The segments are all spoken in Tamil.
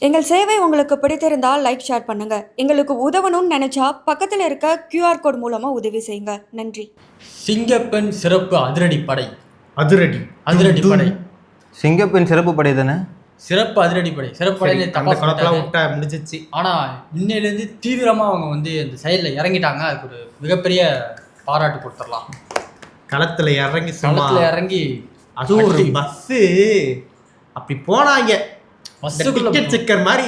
எங்கள் சேவை உங்களுக்கு பிடித்திருந்தால் லைக் ஷேர் பண்ணுங்க. எங்களுக்கு உதவணும்னு நினைச்சா பக்கத்தில் இருக்க QR கோட் மூலமா உதவி செய்யுங்க. நன்றி. சிங்கப்பெண் சிறப்பு அதிரடிப்படை. அதிரடிப்படை. சிங்கப்பெண் சிறப்பு படை தானே? சிறப்பு அதிரடிப்படை. சிறப்பு படையில தப்பா முடிஞ்சிச்சு. ஆனா இன்னையிலேருந்து தீவிரமா அவங்க வந்து அந்த செயலில் இறங்கிட்டாங்க. அதுக்கு ஒரு மிகப்பெரிய பாராட்டு கொடுத்துடலாம். களத்துல இறங்கி அது ஒரு பஸ்ஸு அப்படி போனாங்க. செக்கர் மாதிரி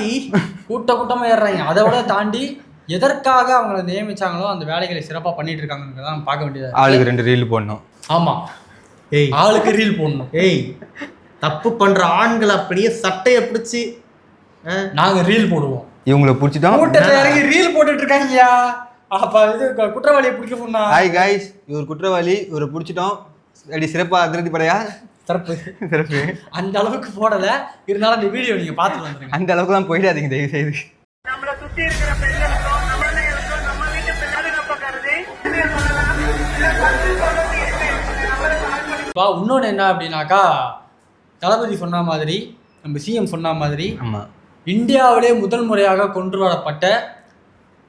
கூட்டமா ஏறுறாங்க. அதை விட தாண்டி எதற்காக அவங்களை நியமிச்சாங்களோ அந்த வேலைகளை சிறப்பா பண்ணிட்டு இருக்காங்கன்னு தான் பார்க்க வேண்டியது. ஆளுக்கு 2 ரீல் போடணும். ஆமா, ஆளுக்கு ரீல் போடணும். தப்பு பண்ற ஆண்கள் அப்படியே சட்டையை பிடிச்சி நாங்க ரீல் போடுவோம். இவங்களை பிடிச்சிட்டோம், கூட்டத்துல இறங்கி ரீல் போட்டுட்டு இருக்காங்கயா. அப்ப இது குற்றவாளியை பிடிக்க சொன்னா, ஹாய் காய்ஸ், இவர் குற்றவாளி, இவரை பிடிச்சிட்டோம். அப்படி சிறப்பா அதிரடிப்படையா சிறப்பு அந்த அளவுக்கு போடல. இருந்தாலும் இந்த வீடியோ நீங்க பார்த்துட்டு வந்துருங்க. அந்த அளவுக்கு தான் போயிடாதீங்க தயவு செய்து. நம்மளை சுத்தி இருக்கிற பெண்களுக்கும் நம்மளுக்கும் நம்ம வீட்டு பாதுகாப்புக்காரது. இன்னொன்னு என்ன அப்படின்னாக்கா, தளபதி சொன்ன மாதிரி, நம்ம சிஎம் சொன்ன மாதிரி, இந்தியாவிலே முதல் முறையாக கொண்டு வரப்பட்ட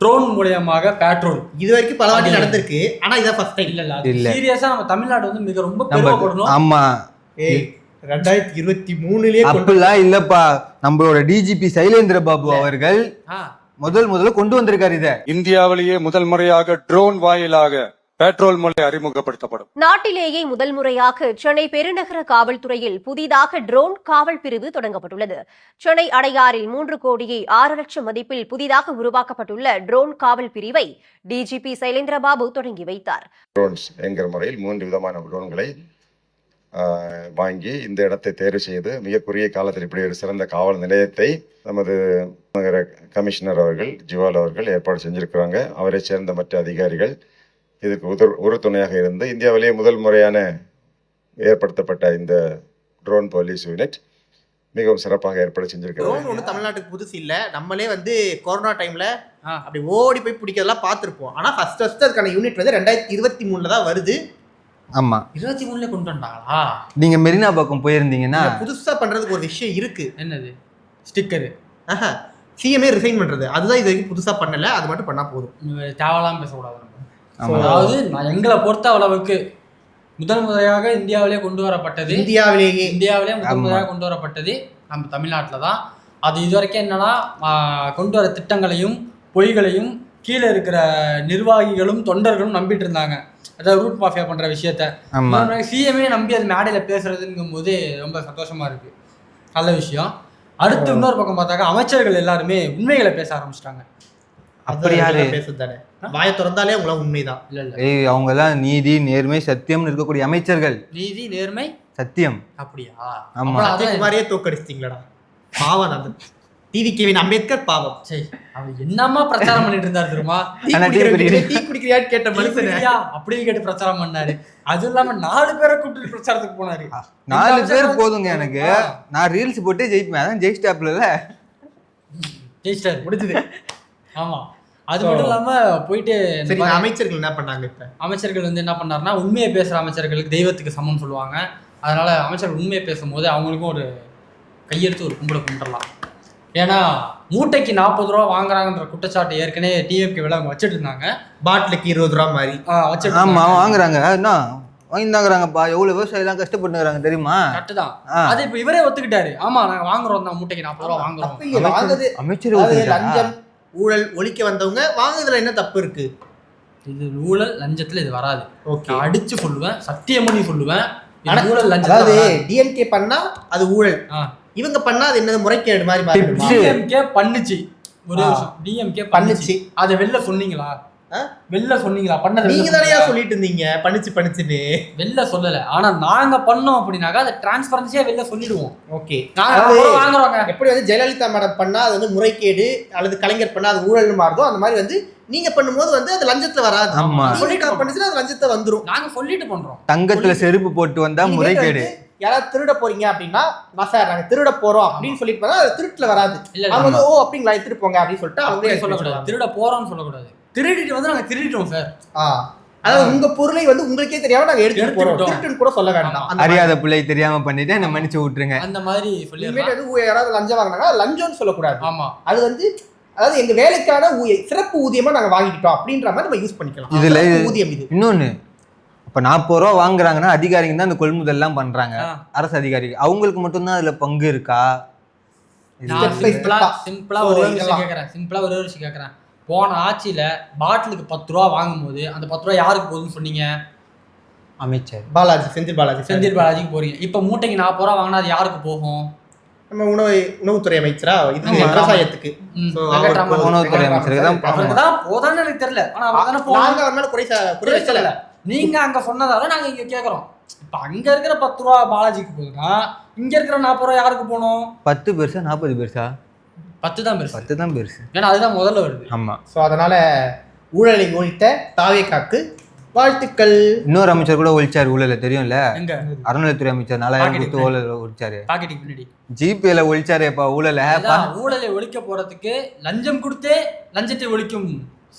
ட்ரோன் மூலமாக பெட்ரோல் இது வரைக்கும் பல வாட்டி நடந்திருக்கு. ஆனா இதான் ஃபர்ஸ்ட் டைம். இல்ல சீரியஸா நம்ம தமிழ்நாடு வந்து மிக ரொம்ப பெருமைப்படணும். ஆமா, 2023லயே அப்படிலாம் இல்லப்பா. நம்மளோட டிஜிபி சைலேந்திர பாபு அவர்கள் முதல்ல கொண்டு வந்திருக்காரு. இத இந்தியாவிலேயே முதல் முறையாக ட்ரோன் வாயிலாக பெட்ரோல் முறை அறிமுகப்படுத்தப்படும். நாட்டிலேயே முதல் முறையாக சென்னை பெருநகர காவல்துறையில் புதிதாக ட்ரோன் காவல் பிரிவு தொடங்கப்பட்டுள்ளது. சென்னை அடையாறில் 3,06,00,000 மதிப்பில் புதிதாக உருவாக்கப்பட்டுள்ள ட்ரோன் காவல் பிரிவை டிஜிபி சைலேந்திரபாபு தொடங்கி வைத்தார். ட்ரோன்ஸ் என்கிற முறையில் 3 விதமான ட்ரோன்களை வாங்கி இந்த இடத்தை தேர்வு செய்து மிக குறுகிய காலத்தில் இப்படி ஒரு சிறந்த காவல் நிலையத்தை நமது நகர கமிஷனர் அவர்கள், ஜிவால் அவர்கள் ஏற்பாடு செஞ்சிருக்கிறாங்க. அவரை சேர்ந்த மற்ற அதிகாரிகள் இதுக்கு உறுதுணையாக இருந்து இந்தியாவிலேயே முதல் முறையான ஏற்படுத்தப்பட்ட இந்த ட்ரோன் போலீஸ் யூனிட் மிகவும் சிறப்பாக ஏற்பாடு செஞ்சிருக்காங்க. ட்ரோன் ஒன்றும் தமிழ்நாட்டுக்கு புதுசு இல்லை. நம்மளே வந்து கொரோனா டைம்ல அப்படி ஓடி போய் பிடிக்கிறதெல்லாம் பார்த்துருப்போம். ஆனால் ஃபர்ஸ்ட் அதுக்கான யூனிட் வந்து 2023 தான் வருது. ஆமா, 23 கொண்டு வந்தாங்களா? நீங்க மெரினா பக்கம் போயிருந்தீங்கன்னா புதுசா பண்றதுக்கு ஒரு விஷயம் இருக்கு. என்னது? ஸ்டிக்கரு. சிஎம்ஏ ரிசைன் பண்றது. அதுதான் இது வரைக்கும் புதுசா பண்ணல. அது மட்டும் பண்ணா போதும். தேவலாம் பேசக்கூடாது. அதாவது நான் பொறுத்த அளவுக்கு முதல் முறையாக இந்தியாவிலே கொண்டு வரப்பட்டது, இந்தியாவிலே முதல் முறையாக கொண்டு வரப்பட்டது நம்ம தமிழ்நாட்டில் தான். அது இது வரைக்கும் என்னன்னா, கொண்டு வர திட்டங்களையும் பொய்களையும் கீழே இருக்கிற நிர்வாகிகளும் தொண்டர்களும் நம்பிட்டு இருந்தாங்க. அதாவது ரூட் மாஃபியா பண்ற விஷயத்த சிஎம்ஏ நம்பி அது மேடையில் பேசுறதுங்கும் போது ரொம்ப சந்தோஷமா இருக்கு. நல்ல விஷயம். அடுத்து இன்னொரு பக்கம் பார்த்தாக்க அமைச்சர்கள் எல்லாருமே உண்மைகளை பேச ஆரம்பிச்சிட்டாங்க. அப்படி யாரு பேசுதானே? வாயை திறந்தாலே உங்கள உண்மைதான். அவங்க எல்லாம் நீதி நேர்மை சத்தியம் இருக்கக்கூடிய அமைச்சர்கள். நீதி நேர்மை சத்தியம் அப்படியா? ஆமா, மாதிரியே தோக்கடிச்சிட்டீங்களா? பாவம். அந்த டிவிகேவின் அம்பேத்கர் பாவம். சரி, அவர் என்னமா பிரச்சாரம் பண்ணிட்டு இருந்தாரு தெரியுமா? டீ குடிக்கிறியான்னு கேட்ட மனுஷன் அப்படியே கேட்டு பிரச்சாரம் பண்ணாரு. அது இல்லாம 4 பேரை கூப்பிட்டு பிரச்சாரத்துக்கு போனாரு. 4 பேர் போதுங்க எனக்கு. நான் ரீல்ஸ் போட்டு ஜெயிப்பேன். அதான் ஜெயிஸ்டாப்ல ஜெயிஸ்டார் முடிஞ்சது. ஆமா, அது மட்டும் இல்லாம போயிட்டு அமைச்சர்கள் என்ன பண்ணாங்க? இப்ப அமைச்சர்கள் வந்து என்ன பண்ணாருன்னா, உண்மையை பேசுற அமைச்சர்களுக்கு தெய்வத்துக்கு சமம் சொல்லுவாங்க. அதனால அமைச்சர்கள் உண்மையை பேசும்போது அவங்களுக்கும் ஒரு கையெடுத்து ஒரு கும்பிட கும்பிடலாம். ஏன்னா மூட்டைக்கு 40 ரூபா வாங்குறாங்கன்ற குற்றச்சாட்டு ஏற்கனவே டிஎம்கே விலை வச்சுட்டு இருந்தாங்க. பாட்டிலுக்கு 20 ரூபா மாதிரி வச்சுட்டு. ஆமா, வாங்குறாங்க. என்ன வாங்கிதாங்கிறாங்கப்பா. எவ்வளவு விவசாயம் எல்லாம் கஷ்டப்பட்டுறாங்க தெரியுமா? கரெக்ட் தான். அது இப்ப இவரே ஒத்துக்கிட்டாரு. ஆமா, நாங்க வாங்குறோம் தான், மூட்டைக்கு 40 ரூபா வாங்குறோம். அமைச்சர் லஞ்சம் ஊழல் ஒழிக்க வந்தவங்க வாங்குறதுல என்ன தப்பு இருக்கு? இது ஊழல் லஞ்சத்துல இது வராது. நான் அடிச்சு சொல்லுவேன், சத்தியம் பண்ணி சொல்லுவேன். ஊழல் லஞ்சம். அதாவது டிஎம்கே பண்ணா அது ஊழல், இவங்க பண்ணா அது என்னது முறைகேடு மாதிரி மாறிடுச்சு. டிஎம்கே பண்ணுச்சு ஒரு விஷயம். டிஎம்கே பண்ணுச்சு. அதை வெளில சொன்னீங்களா? வெளில சொன்னீங்களா? பண்ணது நீங்க தானே சொல்லிட்டு இருந்தீங்க பண்ணுச்சுன்னு. வெளில சொல்லல. ஆனா நாங்க பண்ணோம் அப்படின்னாக்கா அதை டிரான்ஸ்பரன்சியா வெளில சொல்லிடுவோம். ஓகே, வாங்குறோங்க. எப்படி வந்து ஜெயலலிதா மேடம் பண்ணா அது வந்து முறைகேடு, அல்லது கலைஞர் பண்ணா அது ஊழல் மாறுதோ, அந்த மாதிரி வந்து நீங்க பண்ணும்போது வந்து அது லஞ்சத்துல வராது. சொல்லிட்டு பண்ணுச்சுன்னா அது லஞ்சத்தை வந்துரும். நாங்க சொல்லிட்டு பண்றோம். தங்கத்துல செருப்பு போட்டு வந்தா முறைகேடு. யாராவது திருட போறீங்க அப்படின்னா, சார் நாங்க திருட போறோம் அப்படின்னு சொல்லிட்டு போனா அது திருட்டுல வராது. அவங்க வந்து ஓ அப்படிங்களா எடுத்துட்டு போங்க அப்படின்னு சொல்லிட்டு அவங்க சொல்லக்கூடாது. திருட போறோம்னு சொல்லக்கூடாது. திருடிட்டு வந்து நாங்க திருடிட்டோம் சார். அதாவது உங்க பொருளை வந்து உங்களுக்கே தெரியாம நாங்க எடுத்துட்டு போறோம், எடுத்துக்கிட்டோம். திருட்டுன்னு கூட சொல்ல வேண்டாம். அந்த அறியாத பிள்ளை தெரியாம பண்ணிட்டு என்ன மன்னிச்சு விட்டுருங்க. அந்த மாதிரி சொல்லிடுறாங்க. வந்து யாராவது லஞ்சம் வாங்கினாங்க லஞ்சம்னு சொல்லக்கூடாது. ஆமா, அது வந்து அதாவது எங்க வேலைக்கான சிறப்பு ஊதியமா நாங்க வாங்கிட்டோம் அப்படின்ற மாதிரி நம்ம யூஸ் பண்ணிக்கலாம். இதுல ஊதியம் இது. இன்னொன்னு, இப்ப 40 ரூபா வாங்குறாங்கன்னா அதிகாரிங்க தான் அந்த கொள்முதல் எல்லாம் பண்றாங்க, அரசு அதிகாரிகள். அவங்களுக்கு மட்டும்தான் அதுல பங்கு இருக்கா? நான் சிம்பிளா ஒரே ஒரு விஷயம் கேட்கறேன். போன ஆட்சியில பாட்டிலுக்கு 10 ரூபா வாங்கும்போது அந்த 10 ரூபா யாருக்கு போகுதுன்னு சொன்னீங்க? அமைச்சர் பாலாஜி, செந்தில் பாலாஜிக்கு போறீங்க. இப்ப மூட்டைக்கு 40 ரூபா வாங்கினா அது யாருக்கு போகும்? நம்ம உணவுத்துறை அமைச்சரா, இது விவசாயத்துக்கு. உணவுத்துறை அமைச்சருக்கு தான் அவருக்கு தான் போதான்னு எனக்கு தெரியல. ஆனா அவர் தானே நாங்க அவர் மேல குறை வைக்கல. நீங்க அங்க சொன்னதால நாங்க இங்க கேக்குறோம். இப்ப அங்க இருக்கிற 10 ரூபா பாலாஜிக்கு போகுதுன்னா இங்க இருக்கிற 40 ரூபா யாருக்கு போகணும்? 10 பெருசா 40 பெருசா? 10 தான் பெருசு. 10 தான் பெருசு. ஏன்னா அதுதான் முதல்ல வருது. ஆமா. சோ அதனால ஊழலை ஒழித்த தாவேகாக்கு வாழ்த்துக்கள். இன்னொரு அமைச்சர் கூட ஒழிச்சாரு ஊழல, தெரியும்ல? எங்க? அறநிலையத்துறை அமைச்சர் 4000 கொடுத்து ஊழல் ஒழிச்சாரு. பாக்கெட்டுக்கு பின்னாடி ஜிபேல ஒழிச்சாரு. இப்ப ஊழல ஊழலை ஒழிக்க போறதுக்கு லஞ்சம் கொடுத்தே லஞ்சத்தை ஒழிக்கும்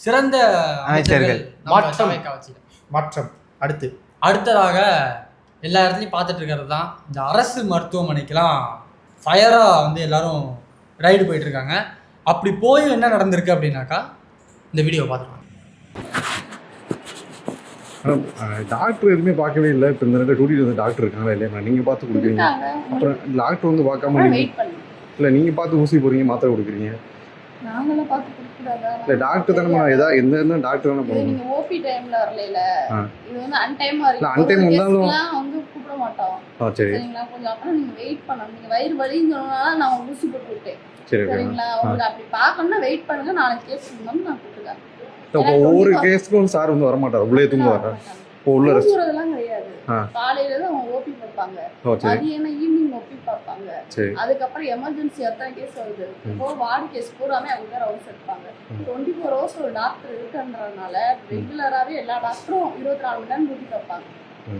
சிறந்த அமைச்சர்கள். மாற்றம். அடுத்ததாக எல்லா இடத்துலையும் பார்த்துட்டு இருக்கிறது தான் இந்த அரசு மருத்துவமனைக்கெல்லாம் ஃபயராக வந்து எல்லாரும் ரைடு போயிட்டு இருக்காங்க. அப்படி போய் என்ன நடந்திருக்கு அப்படின்னாக்கா இந்த வீடியோ பார்த்துருக்காங்க. டாக்டர் எதுவுமே பார்க்கவே இல்லை. இப்போ இந்த 2 டியூட்டி வந்து டாக்டர் இருக்காங்களா இல்லையா? நீங்கள் பார்த்து கொடுக்குறீங்க, அப்புறம் டாக்டர் வந்து பார்க்காம இல்லை நீங்கள் பார்த்து ஊசி போடுறீங்க, மாத்திரை கொடுக்குறீங்க. நாங்களாம் பார்த்து கொடுக்கூடாதா? இல்லை டாக்டர் தானே எதாவது எந்த டாக்டர் தானே போகணும். நீங்கள் ஓபி டைமில் வரல, இது வந்து அன்டைமாக இல்லை அன்டைம் வந்தாலும் வந்து கூப்பிட மாட்டோம். சரி சரிங்களா? கொஞ்சம் அப்புறம் நீங்கள் வெயிட் பண்ணணும். நீங்கள் வயிறு வலின்னு சொன்னோம்னா நான் ஊசி போட்டு விட்டேன். சரிங்களா? உங்களுக்கு அப்படி பார்க்கணும்னா வெயிட் பண்ணுங்க, நாளைக்கு கேஸ் பண்ணணும் நான் கொடுத்துருக்கேன். இப்போ ஒவ்வொரு கேஸுக்கும் சார் வந்து வரமாட்டார், உள்ளே தூங்க வர உள்ள தூங்குறதெல்லாம் கிடையாது. காலையில தான் அவங்க ஓபி பார்ப்பாங்க, மதியம் ஈவினிங் ஓபி பார்ப்பாங்க. அதுக்கப்புறம் எமர்ஜென்சி எத்தனை கேஸ் வருது, இப்போ வார்டு கேஸ் பூராமே அவங்க தான் ரவுண்ட்ஸ் எடுப்பாங்க. 24 ஹவர்ஸ் ஒரு டாக்டர் இருக்குன்றதுனால ரெகுலராவே எல்லா டாக்டரும் 24 மணி நேரம் டியூட்டி பார்ப்பாங்க.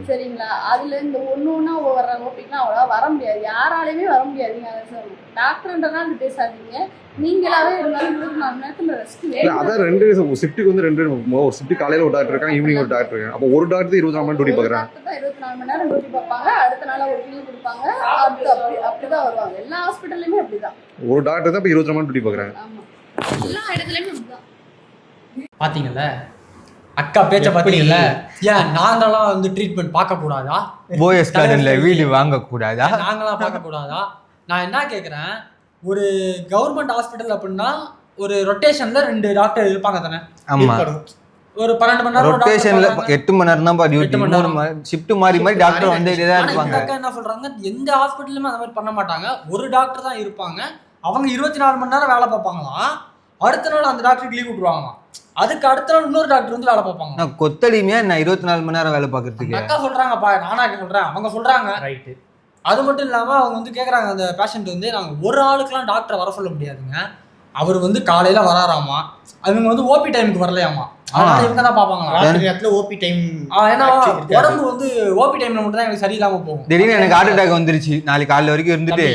சரிங்களா? அதுல இந்த ஒண்ணு வர ஓபிக்கெல்லாம் அவ்வளவா வர முடியாது, யாராலையுமே வர முடியாது. நீங்க டாக்டர்ன்றதுனால பேசாதீங்க, நீங்களாவே இருந்தாலும் 24 மணி நேரத்துல ரெஸ்ட் வேணும். அதான் 2 ஷிஃப்ட்டுக்கு வந்து 2 ஒரு ஷிஃப்ட் காலையில ஒரு டாக்டர் இருக்காங்க, ஈவினிங் ஒரு டாக்டர் இருக்காங்க. அப்போ ஒரு டாக்டர் 24 மணி டியூட்டி பார்க்குறாங்க. 24 மணி நேரம் டியூட்டி பார்ப்பாங்க, அடுத்த நாள் ஒரு லீவ் கொடுப்பாங்க, அப்படிதான் வருவாங்க. எல்லா ஹாஸ்பிட்டல்லையுமே அப்படிதான். ஒரு டாக்டர் தான் இப்போ 24 மணி டியூட்டி பார்க்குறாங்க. ஆமா, எல்லா இடத்துலயுமே அப்படிதான். பாத்தீங்கல்ல அக்கா பேச்ச பாத்தீங்கல்ல? ஏன் நாங்களாம் வந்து ட்ரீட்மெண்ட் பார்க்க கூடாதா? போயஸ் கார்டன்ல வீடு வாங்க கூடாதா? நாங்களாம் பார்க்க கூடாதா? நான் என்ன கேக்குறேன், ஒரு கவர்மெண்ட் ஹாஸ்பிட்டல் அப்படின்னா ஒரு ரொட்டேஷன்ல 2 டாக்டர் இருப்பாங்க தானே? ஆமா, ஒரு 12 மணி நேரம் ரொட்டேஷன்ல 8 மணி நேரம் தான் டியூட்டி. 3 ஷிஃப்ட் மாறி மாறி டாக்டர் வந்துட்டே தான் இருப்பாங்க. அக்கா என்ன சொல்றாங்க, எந்த ஹாஸ்பிட்டலுமே அந்த மாதிரி பண்ண மாட்டாங்க, ஒரு டாக்டர் தான் இருப்பாங்க, அவங்க 24 மணி நேரம் வேலை பார்ப்பாங்களாம். அடுத்த நாள் அந்த டாக்டருக்கு லீவ் விட்டுருவாங்களாம், அதுக்கு அடுத்த நாள் இன்னொரு டாக்டர் வந்து வேலை பார்ப்பாங்க. நான் கொத்தடிமையா நான் 24 மணி நேரம் வேலை பார்க்கறதுக்கு அக்கா சொல்றாங்கப்பா, நானா சொல்றேன், அவங்க சொல்றாங்க. ரைட்டு. அது மட்டும் இல்லாம அவங்க வந்து கேக்குறாங்க, அந்த பேஷண்ட் வந்து நாங்க ஒரு ஆளுக்கெல்லாம் டாக்டர் வர சொல்ல முடியாதுங்க, அவர் வந்து காலையில வராராமா, அவங்க வந்து ஓபி டைமுக்கு வரலையாமா, அதனால இவங்க தான் பாப்பாங்களா ராத்திரி நேரத்துல ஓபி டைம். ஏன்னா உடம்பு வந்து ஓபி டைம்ல மட்டும் தான் எனக்கு சரியில்லாம போகும். திடீர்னு எனக்கு ஹார்ட் அட்டாக் வந்துருச்சு, நாளைக்கு காலையில வரைக்கும் இருந்துட்டு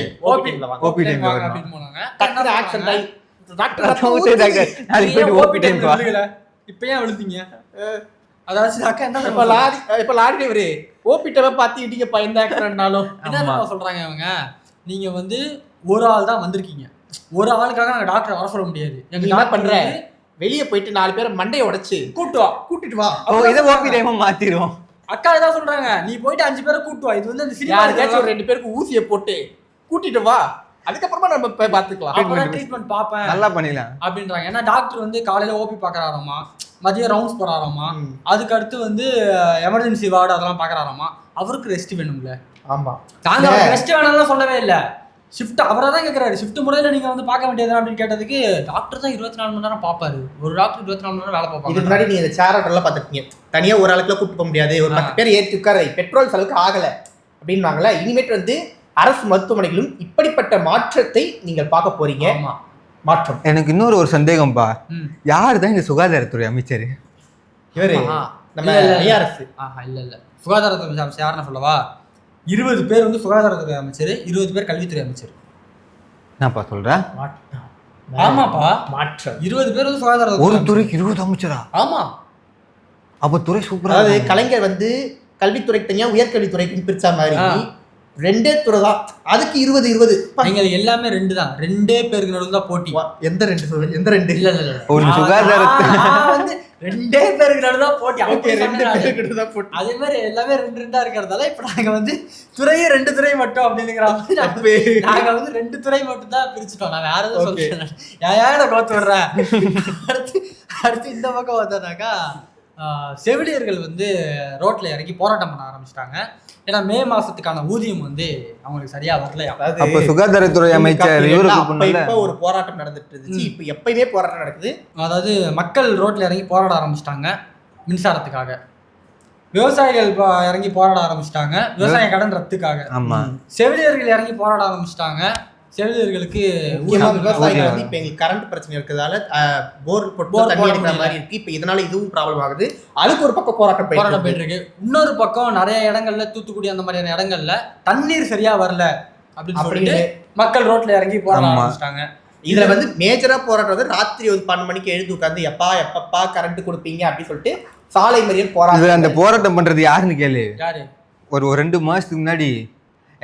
ஓபி டைம் வாங்க அப்படின்னு போனாங்க. டக்குனு ஆக்சன் ஆகி டாக்டர் நாளைக்கு போய் ஓபி டைம் விழுகல. இப்ப ஏன் விழுந்தீங்க? அதாவது அக்கா என்ன இப்ப லாரி டிரைவரு ஓபி டைம் பார்த்து இடிங்கப்பா எந்த ஆக்சிடென்ட்னாலும். என்ன சொல்றாங்க அவங்க, நீங்க வந்து ஒரு ஆள் தான் வந்திருக்கீங்க, ஒரு ஆளுக்காக நாங்க டாக்டர் வர சொல்ல முடியாது. எங்க என்ன பண்ற, வெளியே போயிட்டு 4 பேரை மண்டையை உடைச்சு கூட்டிட்டு வா. இதை ஓபி டைமா மாத்திரும். அக்கா இதான் சொல்றாங்க, நீ போயிட்டு 5 பேரை கூட்டு வா, இது வந்து அந்த யாருக்காச்சும் 2 பேருக்கு ஊசியை போட்டு கூட்டிட்டு வா, அதுக்கப்புறமா நம்ம போய் பாத்துக்கலாம், அப்புறம் ட்ரீட்மெண்ட் பாப்பேன், நல்லா பண்ணிடலாம் அப்படின்றாங்க. ஏன்னா டாக்டர் வந்து காலையில ஓபி பாக்குறாராமா, மதியம் ரவுண்ட்ஸ் போறாராமா, அதுக்கு அடுத்து வந்து எமர்ஜென்சி வார்டு அதெல்லாம் பாக்குறாராமா, அவருக்கு ரெஸ்ட் வேணும்ல. ஆமா, நாங்க ரெஸ்ட் வேணும்லாம் சொல்லவே இல்லை, ஷிஃப்ட் அவரை தான் கேட்குறாரு, ஷிஃப்ட் முறையில் நீங்கள் வந்து பார்க்க வேண்டியது அப்படின்னு கேட்டதுக்கு டாக்டர் தான் 24 மணி நேரம் பார்ப்பாரு, ஒரு டாக்டர் 24 மணி நேரம் வேலை பார்ப்பாங்க. இதுக்கு முன்னாடி நீங்கள் இந்த சேர் ஆட்டோலாம் பார்த்துருக்கீங்க, தனியாக ஒரு ஆளுக்குலாம் கூப்பிட்டு போக முடியாது, ஒரு 10 பேர் ஏற்றி உட்கார பெட்ரோல் செலவுக்கு ஆகலை அப்படின்வாங்களே. இனிமேட்டு வந்து அரசு மருத்துவமனைகளும் இப்படிப்பட்ட மாற்றத்தை நீங்கள் பார்க்க போறீங்க. மாற்றம். எனக்கு இன்னொரு ஒரு சந்தேகம்பா, யார் தான் இந்த சுகாதாரத்துறை அமைச்சர்? இவரு நம்ம ஐஆர்எஸ். இல்ல சுகாதாரத்துறை அமைச்சர் யாருன்னு சொல்லவா? 20 பேர் வந்து சுகாதாரத்துறை அமைச்சர், 20 பேர் கல்வித்துறை அமைச்சர். என்னப்பா சொல்றேன்? ஆமாப்பா, மாற்றம். 20 பேர் வந்து சுகாதாரத்துறை. ஒரு துறைக்கு 20 அமைச்சரா? ஆமா, அப்போ துறை சூப்பரா அதாவது கலைஞர் வந்து கல்வித்துறை தனியா உயர்கல்வித்துறைக்குன்னு பிரிச்சா மாதிரி 2 துறை தான், அதுக்கு 20 நீங்கள் எல்லாமே 2 தான், 2 பேருக்கு நடுவில் தான் போட்டி. எந்த 2 இல்ல ஒரு சுகாதாரத்தை வந்து 2 பேருக்கு நடுவில் தான் போட்டி. ஓகே 2 பேருக்கு தான் போட்டி. அதே மாதிரி எல்லாமே 2 இருக்கிறதால இப்ப நாங்க வந்து துறையே 2 துறை மட்டும் அப்படிங்கிற மாதிரி நாங்க வந்து 2 துறை மட்டும் தான் பிரிச்சுட்டோம். நான் வேற எதுவும் சொல்றேன், ஏன் கோத்து விடுறேன். அடுத்து இந்த பக்கம் வந்தாக்கா செவிலியர்கள் வந்து ரோட்ல இறங்கி போராட்டம் பண்ண ஆரம்பிச்சிட்டாங்க. ஏன்னா மே மாசத்துக்கான ஊதியம் வந்து அவங்களுக்கு சரியா வரலையா. அப்ப சுகாதாரத்துறை அமைச்சர் இப்ப ஒரு போராட்டம் நடந்துட்டு இருந்துச்சு, இப்ப எப்பயுமே போராட்டம் நடக்குது. அதாவது மக்கள் ரோட்ல இறங்கி போராட ஆரம்பிச்சிட்டாங்க மின்சாரத்துக்காக. விவசாயிகள் இறங்கி போராட ஆரம்பிச்சிட்டாங்க விவசாய கடன் ரத்துக்காக. செவிலியர்கள் இறங்கி போராட ஆரம்பிச்சிட்டாங்க செவிலியர்களுக்கு. விவசாயிகள் வந்து இப்ப எங்களுக்கு கரண்ட் பிரச்சனை இருக்கிறதால போர் போட்டு தண்ணி எடுக்கிற மாதிரி இருக்கு. இப்ப இதனால இதுவும் ப்ராப்ளம் ஆகுது. அதுக்கு ஒரு பக்கம் போராட்டம் போயிட்டு இருக்கு. இன்னொரு பக்கம் நிறைய இடங்கள்ல தூத்துக்குடி அந்த மாதிரியான இடங்கள்ல தண்ணீர் சரியா வரல அப்படின்னு சொல்லிட்டு மக்கள் ரோட்ல இறங்கி போராட ஆரம்பிச்சிட்டாங்க. இதுல வந்து மேஜரா போராட்டம் வந்து ராத்திரி ஒரு 12 மணிக்கு எழுந்து உட்காந்து எப்பப்பா கரண்ட் கொடுப்பீங்க அப்படின்னு சொல்லிட்டு சாலை மறியல் போராட்டம். அந்த போராட்டம் பண்றது யாருன்னு கேளு. யாரு? ஒரு 2 மாசத்துக்கு முன்னாடி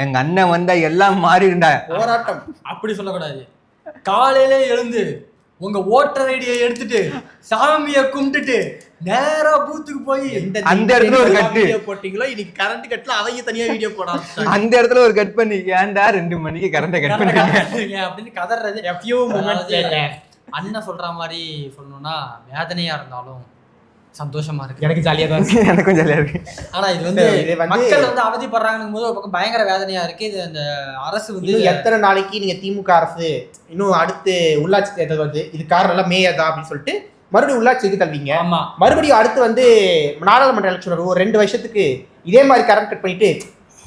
எங்க அண்ணன் வந்தா எல்லாம் மாறிடுண்டா. போராட்டம் அப்படி சொல்லக்கூடாது. காலையில எழுந்து உங்க ஓட்டர் ஐடியை எடுத்துட்டு சாமியை கும்பிட்டுட்டு நேரா பூத்துக்கு போய் அந்த இடத்துல ஒரு கட்டு போட்டீங்களோ, இன்னைக்கு கரண்ட் கட்ல அவங்க தனியா வீடியோ போடாம அந்த இடத்துல ஒரு கட் பண்ணி ஏன்டா 2 மணிக்கு கரண்ட கட் பண்றீங்க அப்படின்னு கதறது. அண்ணன் சொல்ற மாதிரி சொல்லணும்னா வேதனையா இருந்தாலும் சந்தோஷமா இருக்கு. எனக்கு ஜாலியா தான் இருக்கு. எனக்கும் ஜாலியா இருக்கு. ஆனா இது வந்து மக்கள் வந்து அவதிப்படுறாங்கன்னு போது ஒரு பக்கம் பயங்கர வேதனையா இருக்கு. இது அந்த அரசு வந்து எத்தனை நாளைக்கு நீங்க திமுக அரசு இன்னும் அடுத்து உள்ளாட்சி தேர்தல் வந்து இது காரணம் எல்லாம் மே தான் அப்படின்னு சொல்லிட்டு மறுபடியும் உள்ளாட்சிக்கு தள்ளுவீங்க. ஆமா, மறுபடியும் அடுத்து வந்து நாடாளுமன்ற எலெக்ஷன் வரும். ஒரு 2 வருஷத்துக்கு இதே மாதிரி கரண்ட் கட் பண்ணிட்டு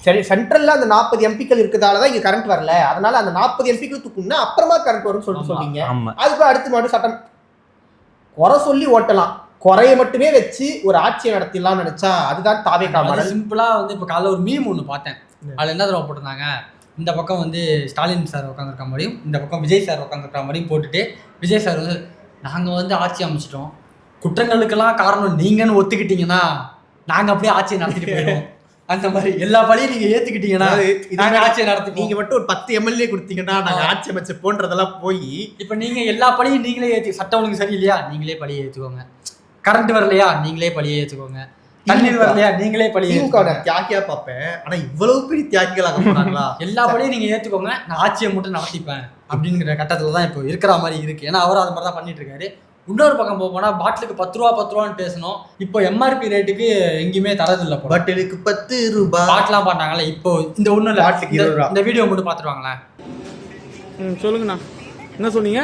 சரி சென்ட்ரல்ல அந்த 40 எம்பிக்கள் இருக்கிறதாலதான் இங்க கரண்ட் வரல, அதனால அந்த 40 எம்பிக்கள் தூக்குன்னா அப்புறமா கரண்ட் வரும்னு சொல்லிட்டு சொல்றீங்க. அதுக்கு அடுத்து மறுபடியும் சட்டம் குறை சொல்லி ஓட்டலாம். குறைய மட்டுமே வச்சு ஒரு ஆட்சியை நடத்திடலாம்னு நினைச்சா அதுதான் தாவேகா மாடல். சிம்பிளா வந்து இப்போ காலைல ஒரு மீம் ஒன்று பார்த்தேன். அதில் என்ன தடவை போட்டிருந்தாங்க, இந்த பக்கம் வந்து ஸ்டாலின் சார் உட்காந்துருக்க மாதிரியும் இந்த பக்கம் விஜய் சார் உட்காந்துருக்க மாதிரியும் போட்டுட்டு விஜய் சார் வந்து நாங்கள் வந்து ஆட்சி அமைச்சிட்டோம், குற்றங்களுக்கெல்லாம் காரணம் நீங்கன்னு ஒத்துக்கிட்டீங்கன்னா நாங்கள் அப்படியே ஆட்சியை நடத்திட்டு போயிடுவோம். அந்த மாதிரி எல்லா பழியும் நீங்க ஏத்துக்கிட்டீங்கன்னா நாங்க ஆட்சியை நடத்தி, நீங்க மட்டும் ஒரு 10 எம்எல்ஏ கொடுத்தீங்கன்னா நாங்க ஆட்சி அமைச்ச போன்றதெல்லாம் போய் இப்ப நீங்க எல்லா பழியும் நீங்களே ஏற்றி, சட்டம் ஒழுங்கு சரியில்லையா நீங்களே பழியை ஏற்றுக்கோங்க, கரண்ட் வரலையா நீங்களே பழியை ஏற்றுக்கோங்க, தண்ணீர் வரலையா நீங்களே பழியை. தியாகியா பார்ப்பேன், ஆனா இவ்வளவு பெரிய தியாகிகளாக போனாங்களா? எல்லா பழியும் நீங்க ஏத்துக்கோங்க, நான் ஆட்சியை மட்டும் நடத்திப்பேன் அப்படிங்கிற கட்டத்துல தான் இப்போ இருக்கிற மாதிரி இருக்கு. ஏன்னா அவரும் அது மாதிரி தான் பண்ணிட்டு இருக்காரு. இன்னொரு பக்கம் போனா பாட்டிலுக்கு 10 ரூபான்னு பேசணும். இப்போ எம்ஆர்பி ரேட்டுக்கு எங்கேயுமே தரதில்லை. பாட்டிலுக்கு 10 ரூபாய் பாட்டெல்லாம் பாட்டாங்கல்ல. இப்போ இந்த ஒண்ணு இல்ல, இந்த வீடியோ மட்டும் பாத்துட்டு வாங்களேன். சொல்லுங்கண்ணா, என்ன சொன்னீங்க?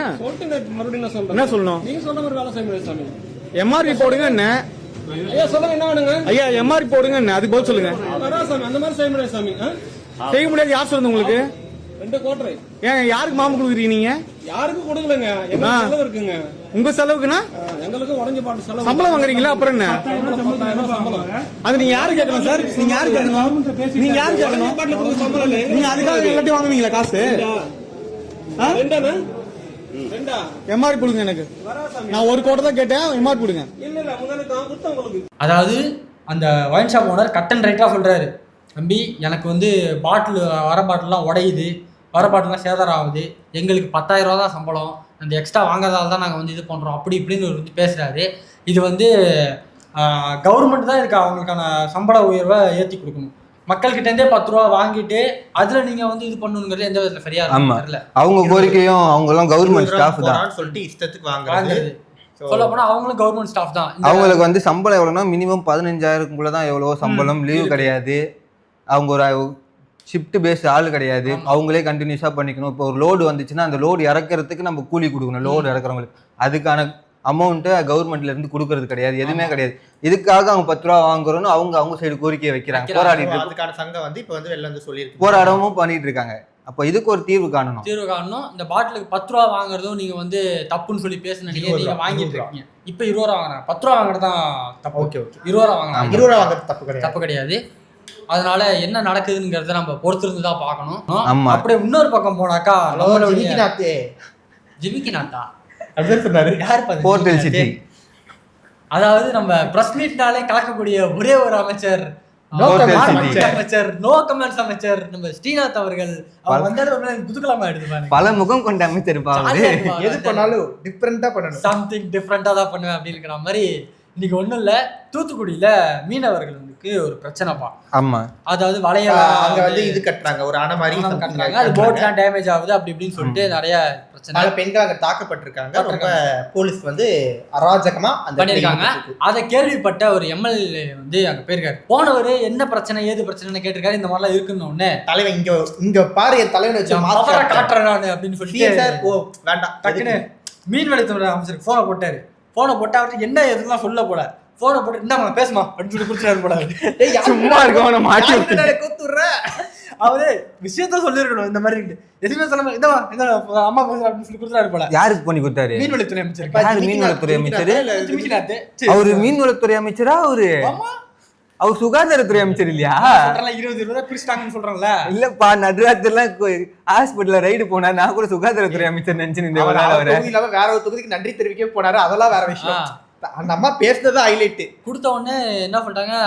மறுபடியும் என்ன சொல்லணும்? நீங்க சொல்ற மாதிரி வேலை செய்ய முடியாது சாமி. எம்ஆர்பி போடுங்க என்ன ஐயா, சொல்லுங்க என்ன வேணுங்க ஐயா? எம்ஆர்பி போடுங்க என்ன, அதுக்கு பதில் சொல்லுங்க. அந்த மாதிரி செய்ய முடியாது சாமி. செய்ய முடியாது யார் சொல்லுங்க உங்களுக்கு? 2 கோட்டரை ஏன் யாருக்கு மாமு கொடுக்குறீங்க? நீங்க யாருக்கும் கொடுக்கலங்க, செலவு இருக்குங்க. உங்க செலவுக்குன்னா எங்களுக்கு உடஞ்ச பாட்டு செலவு. சம்பளம் வாங்குறீங்களா? அப்புறம் என்ன அது நீங்க யாரு கேட்கணும் சார்? நீங்க யாரு கேட்கணும்? நீங்க யாரு கேட்கணும்? சம்பளம் நீங்க அதுக்காக எல்லாத்தையும் வாங்குவீங்களா காசு? எம்ஆர்பி கொடுங்க எனக்கு. நான் ஒரு கோட்டை தான் கேட்டேன், எம்ஆர்பி கொடுங்க. அதாவது அந்த wine shop owner cut and ரைட்டா சொல்றாரு, தம்பி எனக்கு வந்து பாட்டில் வர பாட்டிலாம் உடையுது, வர பாட்டிலாம் சேதாரம் ஆகுது, எங்களுக்கு 10,000 ரூபா தான் சம்பளம், அந்த எக்ஸ்ட்ரா வாங்குறதால தான் நாங்கள் வந்து இது பண்ணுறோம் அப்படி இப்படின்னு ஒரு வந்து பேசுகிறாரு. இது வந்து கவர்மெண்ட் தான் இதுக்கு அவங்களுக்கான சம்பள உயர்வை ஏற்றி கொடுக்கணும். மக்கள்கிட்டேருந்தே 10 ரூபா வாங்கிட்டு அதுல நீங்க வந்து இது பண்ணணுங்கிறது எந்த விதத்துல சரியா தெரியல. அவங்க கோரிக்கையும் அவங்க எல்லாம் கவர்மெண்ட் ஸ்டாஃப் தான் சொல்லிட்டு இஷ்டத்துக்கு வாங்குறாங்க. சொல்ல போனா அவங்களும் கவர்மெண்ட் ஸ்டாஃப் தான். அவங்களுக்கு வந்து சம்பளம் எவ்வளவுனா மினிமம் 15,000 தான் எவ்வளவோ சம்பளம், லீவு கிடையாது, அவங்க ஒரு ஷிஃப்ட் பேஸ் ஆள் கிடையாது, அவங்களே கண்டினியூஸா பண்ணிக்கணும். இப்போ ஒரு லோடு வந்துச்சுன்னா அந்த லோடு இறக்குறதுக்கு நம்ம கூலி கொடுக்கணும், லோடு இறக்குறவங்களுக்கு அதுக்கான அமௌண்ட்டு கவர்மெண்ட்ல இருந்து கொடுக்கறது கிடையாது, எதுவுமே கிடையாது. இதுக்காக அவங்க 10 ரூபா வாங்குறோம்னு அவங்க சைடு கோரிக்கையை வைக்கிறாங்க, போராடிட்டு. அதுக்கான சங்கம் வந்து இப்போ வந்து வெளில வந்து சொல்லியிருக்கு, போராடவும் பண்ணிட்டு இருக்காங்க. அப்போ இதுக்கு ஒரு தீர்வு காணணும். இந்த பாட்டிலுக்கு 10 ரூபா வாங்குறதும் நீங்க வந்து தப்புன்னு சொல்லி பேசுனீங்க, நீங்க வாங்கிட்டு இருக்கீங்க. இப்போ 20 ரூபா வாங்குறாங்க, 10 ரூபா வாங்குறது தான் தப்பு. ஓகே 20 ரூபா வாங்குறாங்க, 20 ரூபா வாங்குறது தப்பு கிடையாது. அதனால என்ன நடக்குதுங்கிறத நம்ம பொறுத்திருந்து தான் பார்க்கணும். அப்படியே இன்னொரு பக்கம் போனாக்கா ஜிமிக்கி நாத்தா அப்படியே சொன்னாரு. யார் போர்ட்டல் சிட்டி அதாவது நம்ம பிரஸ் மீட்னாலே கலக்கக்கூடிய ஒரே ஒரு அமைச்சர் அமைச்சர் நோ கமெண்ட்ஸ் அமைச்சர் நம்ம ஸ்ரீநாத் அவர்கள். அவர் வந்தாலும் புதுக்கலாமா எடுத்துப்பாங்க. பல முகம் கொண்ட அமைச்சர் எது பண்ணாலும் டிஃப்ரெண்டா பண்ணணும், சம்திங் டிஃப்ரெண்டா தான் பண்ணுவேன் அப்படிங்கிற மாதிரி. இன்னைக்கு ஒண்ணும் இல்ல, தூத்துக்குடியில மீனவர்களுக்கு ஒரு பிரச்சனைப்பா. ஆமா, அதாவது வலைய அங்க வந்து இது கட்டுறாங்க, ஒரு அணை மாதிரி கட்டுறாங்க, அது போட்லாம் டேமேஜ் ஆகுது அப்படி இப்படின்னு சொல்லிட்டு நிறைய பிரச்சனை. பெண்கள் அங்க தாக்கப்பட்டிருக்காங்க. ரொம்ப போலீஸ் வந்து அராஜகமா அந்த பண்ணிருக்காங்க. அதை கேள்விப்பட்ட ஒரு எம்எல்ஏ வந்து அங்க போயிருக்காரு. போனவரு என்ன பிரச்சனை ஏது பிரச்சனைன்னு கேட்டிருக்காரு. இந்த மாதிரிலாம் இருக்குன்னு ஒண்ணு தலைவன் இங்க பாரு என் தலைவனை வச்சு காட்டுறேன் நான் அப்படின்னு சொல்லிட்டு ஓ வேண்டாம் டக்குன்னு மீன்வளத்துறை அமைச்சருக்கு போனை போட்டாரு. போனை போட்டு அவருக்கு என்ன எதுலாம் சொல்ல போல போனை போட்டு என்ன பேசுமா அப்படின்னு சொல்லி குடிச்சிடாரு போல. சும்மா இருக்கும் அவரு விஷயத்த சொல்லிருக்கணும். இந்த மாதிரி எதுவுமே சொல்லாம இந்த அம்மா அப்படின்னு சொல்லி கொடுத்தாரு போல. யாருக்கு பண்ணி கொடுத்தாரு? மீன்வளத்துறை அமைச்சர். மீன்வளத்துறை அமைச்சர் அவரு மீன்வளத்துறை அமைச்சரா? அவர் சுகாதாரத்துறை அமைச்சர் இல்லையா? 20 பிரிச்சிட்டாங்கன்னு சொல்றாங்கல்ல. இல்லப்பா, நடுராத்திரிலாம் ஹாஸ்பிட்டல்ல ரைடு போனா நான் கூட சுகாதாரத்துறை அமைச்சர் நினைச்சு வேற ஒரு தொகுதிக்கு நன்றி தெரிவிக்க போனாரு. அதெல்லாம் வேற விஷயம். அந்த அம்மா பேசுனது ஹைலைட். கொடுத்த உடனே என்ன பண்ணிட்டாங்க,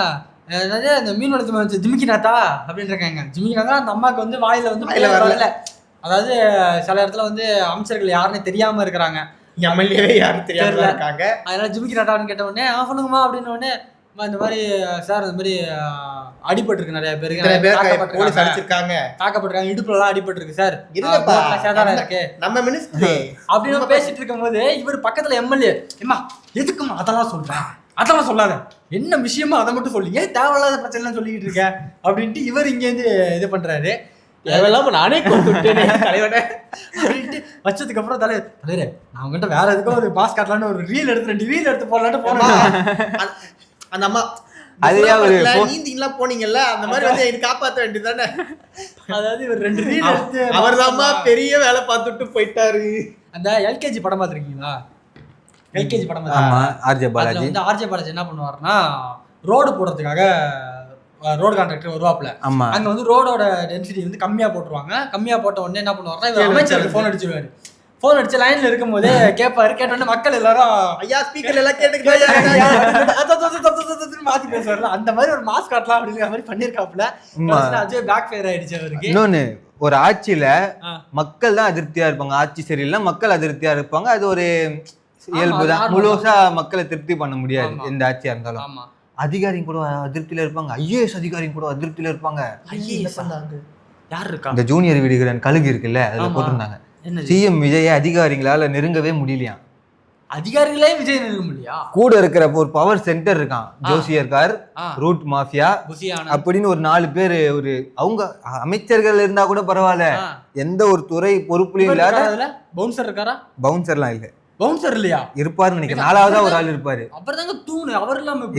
இந்த மீன்வளத்துறை அமைச்சர் ஜிமிக்கிநாத்தா அப்படின்னு இருக்காங்க. ஜிமிக்கிநாத்தா அந்த அம்மாவுக்கு வந்து வாயில வந்து வரல. அதாவது சில இடத்துல வந்து அமைச்சர்கள் யாருன்னு தெரியாம இருக்கிறாங்க, எம்எல்ஏவே யாரும் தெரியாம இருக்காங்க. அதனால ஜிமிக்கிநாத்தான்னு கேட்ட உடனே சொல்லுங்கம்மா அப்படின்னு உடனே இந்த மாதிரி சார் இந்த மாதிரி அடிபட்டிருக்கு, நிறைய பேருக்கு தாக்கப்பட்டிருக்காங்க, இடுப்புல எல்லாம் அடிபட்டிருக்கு சார், சேதாரம் இருக்கு நம்ம மினிஸ்டர் அப்படின்னு பேசிட்டு இருக்கும் போது இவர் பக்கத்துல எம்எல்ஏ ஏமா எதுக்குமா அதெல்லாம் சொல்றேன், அதெல்லாம் சொல்லாத, என்ன விஷயமோ அதை மட்டும் சொல்லிங்க, தேவையில்லாத பிரச்சனை சொல்லிக்கிட்டு இருக்க அப்படின்ட்டு இவர் இங்க இருந்து இது பண்றாரு. தேவையில்லாம நானே தலைவனே அப்படின்ட்டு வச்சதுக்கு அப்புறம் தலைவரே நான் உங்ககிட்ட வேற எதுக்கும் ஒரு பாஸ் காட்டலான்னு ஒரு ரீல் எடுத்து 2 ரீல் எடுத்து போடலான்னு போனேன். அந்த அம்மா நீந்திங்கெல்லாம் போனீங்கல்ல, அந்த மாதிரி வந்து இது காப்பாற்ற வேண்டியதானே. அதாவது இவர் 2 ரீல் எடுத்து அவர்தாம்மா பெரிய வேலை பார்த்துட்டு போயிட்டாரு. அந்த எல்கேஜி படம் பார்த்துருக்கீங்களா? எல்கேஜி படம் ஆர்ஜே பாலாஜி வந்து ஆர்ஜே பாலாஜி என்ன பண்ணுவாருன்னா, ரோடு போடுறதுக்காக ரோடு கான்ட்ராக்டர் வருவாப்ல. அங்க வந்து ரோடோட டென்சிட்டி வந்து கம்மியா போட்டுருவாங்க. கம்மியா போட்ட உடனே என்ன பண்ணுவாருன்னா, இவர் அமைச்சருக்கு போன் அடிச்சிருவாரு. போன் அடிச்சு லைன்ல இருக்கும் போதே கேட்பாரு. கேட்டோடனே மக்கள் எல்லாரும் ஐயா ஸ்பீக்கர்ல எல்லாம் மாத்தி பேசுவாரு. அந்த மாதிரி ஒரு மாஸ்க் காட்டலாம் அப்படிங்கிற மாதிரி பண்ணிருக்காப்ல. அஜய் பேக் ஃபயர் ஆயிடுச்சு அவருக்கு. இன்னொன்னு, ஒரு ஆட்சியில மக்கள் தான் அதிருப்தியா இருப்பாங்க, ஆட்சி சரியில்லை மக்கள் அதிருப்தியா இருப்பாங்க. அது ஒரு இயல்புதான். முழுசா மக்களை திருப்தி பண்ண முடியாது எந்த ஆட்சியா இருந்தாலும். அதிகாரிங்க கூட அதிருப்தியில இருப்பாங்க, ஐஏஎஸ் அதிகாரிங்க கூட அதிருப்தியில இருப்பாங்க. யார் இருக்கா? இந்த ஜூனியர் விடுகிறன் கழுகு இருக்குல்ல, அதுல போட்டிருந்தாங்க சிஎம் விஜய அதிகாரிகளால நெருங்கவே முடியலையா. அதிகாரிகளே விஜய் நெருங்க முடியா? கூட இருக்கிற ஒரு பவர் சென்டர் இருக்கான், ஜோசியர்கார், ரூட் மாஃபியா அப்படின்னு ஒரு 4 பேர். ஒரு அவங்க அமைச்சர்கள் இருந்தா கூட பரவாயில்ல, எந்த ஒரு துறை பொறுப்புலையும் இல்லாத. பவுன்சர் இருக்காரா? பவுன்சர்லாம் இல்ல. பவுன்சர் இல்லையா? இருப்பாரு நினைக்கிறேன். 4ஆவதா ஒரு ஆள் இருப்பாரு. அப்புறம் தாங்க தூணு அவர் இல்லாம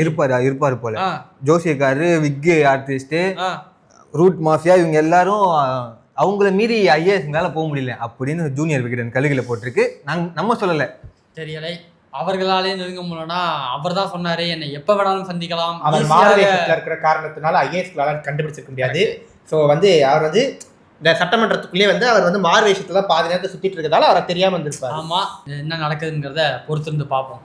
இருப்பாரு போல. ஜோசியக்காரு, விக் ஆர்டிஸ்ட், ரூட் மாஃபியா, இவங்க எல்லாரும் அவங்கள மீறி ஐஏஎஸ் மேல போக முடியல அப்படின்னு ஜூனியர் விகடன் கழுகுல போட்டிருக்கு. நம்ம சொல்லல, தெரியலை. அவர்களாலே நெருங்க முடியலன்னா அவர் தான் சொன்னாரு, என்னை எப்ப வேணாலும் சந்திக்கலாம். அவர் மாநிலத்தில் இருக்கிற காரணத்தினால ஐஏஎஸ்களால கண்டுபிடிச்சிருக்க முடியாது. ஸோ வந்து அவர் வந்து இந்த சட்டமன்றத்துக்குள்ளேயே வந்து அவர் வந்து மார்வேஷத்துல பாதி நேரத்தை சுத்திட்டு இருக்கிறதால அவரை தெரியாம வந்திருப்பாரு. ஆமா, என்ன நடக்குதுங்கிறத பொறுத்திருந்து பார்ப்போம்.